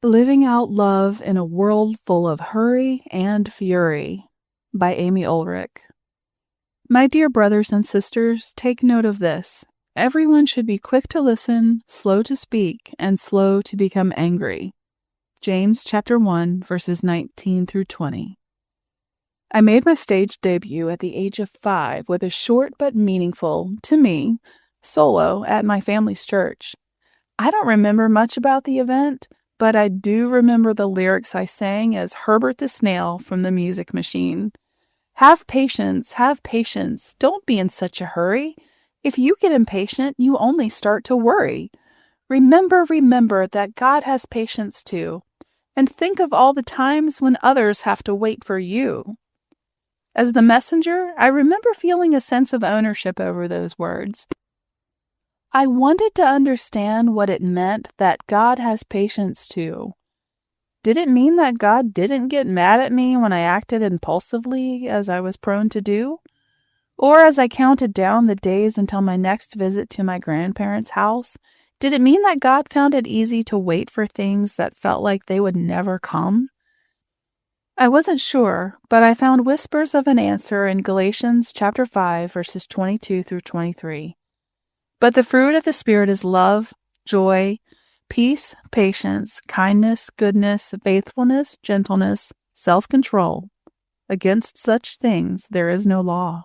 Living Out Love in a World Full of Hurry and Fury by Amy Olrick. My dear brothers and sisters, take note of this. Everyone should be quick to listen, slow to speak, and slow to become angry. James chapter 1, verses 19 through 20. I made my stage debut at the age of 5 with a short but meaningful, to me, solo at my family's church. I don't remember much about the event, but I do remember the lyrics I sang as Herbert the Snail from the Music Machine. Have patience, don't be in such a hurry. If you get impatient, you only start to worry. Remember that God has patience too, and think of all the times when others have to wait for you. As the messenger, I remember feeling a sense of ownership over those words. I wanted to understand what it meant that God has patience too. Did it mean that God didn't get mad at me when I acted impulsively, as I was prone to do? Or as I counted down the days until my next visit to my grandparents' house, did it mean that God found it easy to wait for things that felt like they would never come? I wasn't sure, but I found whispers of an answer in Galatians chapter 5, verses 22 through 23. But the fruit of the Spirit is love, joy, peace, patience, kindness, goodness, faithfulness, gentleness, self-control. Against such things there is no law.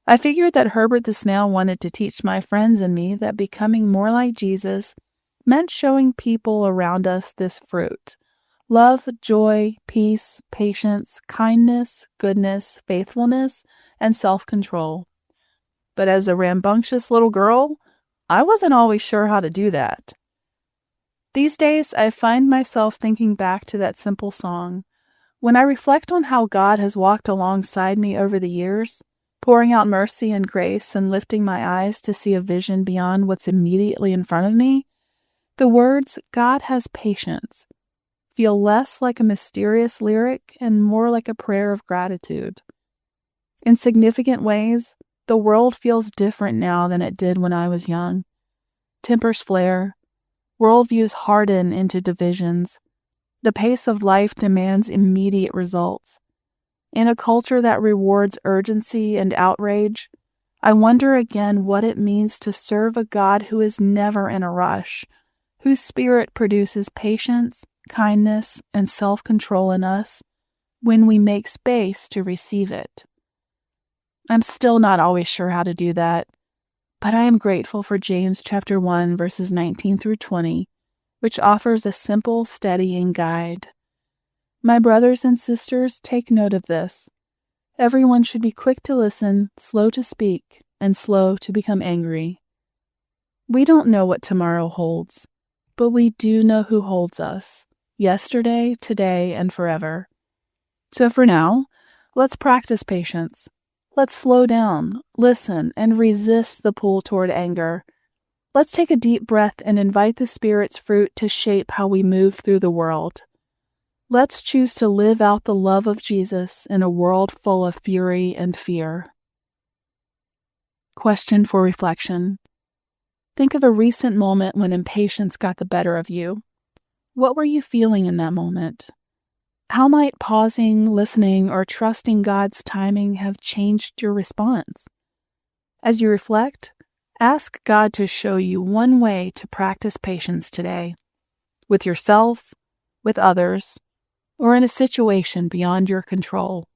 I figured that Herbert the Snail wanted to teach my friends and me that becoming more like Jesus meant showing people around us this fruit. Love, joy, peace, patience, kindness, goodness, faithfulness, and self-control. But as a rambunctious little girl, I wasn't always sure how to do that. These days, I find myself thinking back to that simple song. When I reflect on how God has walked alongside me over the years, pouring out mercy and grace and lifting my eyes to see a vision beyond what's immediately in front of me, the words, God has patience, feel less like a mysterious lyric and more like a prayer of gratitude. In significant ways, the world feels different now than it did when I was young. Tempers flare. Worldviews harden into divisions. The pace of life demands immediate results. In a culture that rewards urgency and outrage, I wonder again what it means to serve a God who is never in a rush, whose spirit produces patience, kindness, and self-control in us when we make space to receive it. I'm still not always sure how to do that, but I am grateful for James chapter 1, verses 19 through 20, which offers a simple, steadying guide. My brothers and sisters, take note of this. Everyone should be quick to listen, slow to speak, and slow to become angry. We don't know what tomorrow holds, but we do know who holds us, yesterday, today, and forever. So for now, let's practice patience. Let's slow down, listen, and resist the pull toward anger. Let's take a deep breath and invite the Spirit's fruit to shape how we move through the world. Let's choose to live out the love of Jesus in a world full of fury and fear. Question for reflection. Think of a recent moment when impatience got the better of you. What were you feeling in that moment? How might pausing, listening, or trusting God's timing have changed your response? As you reflect, ask God to show you one way to practice patience today, with yourself, with others, or in a situation beyond your control.